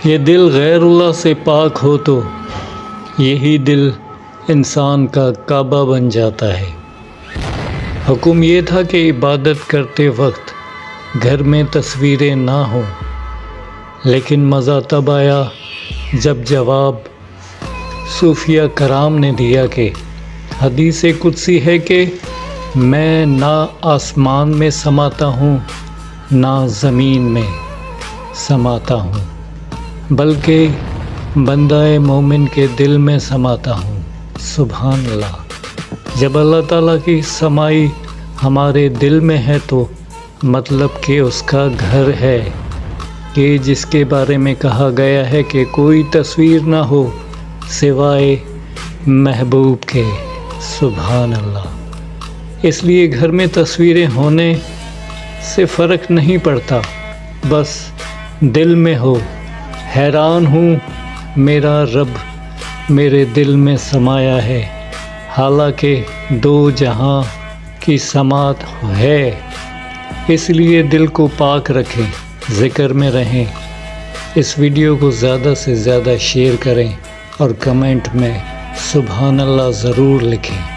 یہ دل غیر اللہ سے پاک ہو تو یہی دل انسان کا کعبہ بن جاتا ہے۔ حکم یہ تھا کہ عبادت کرتے وقت گھر میں تصویریں نہ ہوں، لیکن مزہ تب آیا جب جواب صوفیہ کرام نے دیا کہ حدیث قدسی ہے کہ میں نہ آسمان میں سماتا ہوں نہ زمین میں سماتا ہوں، بلکہ بندہ مومن کے دل میں سماتا ہوں۔ سبحان اللہ۔ جب اللہ تعالیٰ کی سمائی ہمارے دل میں ہے تو مطلب کہ اس کا گھر ہے، کہ جس کے بارے میں کہا گیا ہے کہ کوئی تصویر نہ ہو سوائے محبوب کے۔ سبحان اللہ۔ اس لیے گھر میں تصویریں ہونے سے فرق نہیں پڑتا، بس دل میں ہو۔ حیران ہوں میرا رب میرے دل میں سمایا ہے، حالانکہ دو جہاں کی سماعت ہے۔ اس لیے دل کو پاک رکھیں، ذکر میں رہیں۔ اس ویڈیو کو زیادہ سے زیادہ شیئر کریں اور کمنٹ میں سبحان اللہ ضرور لکھیں۔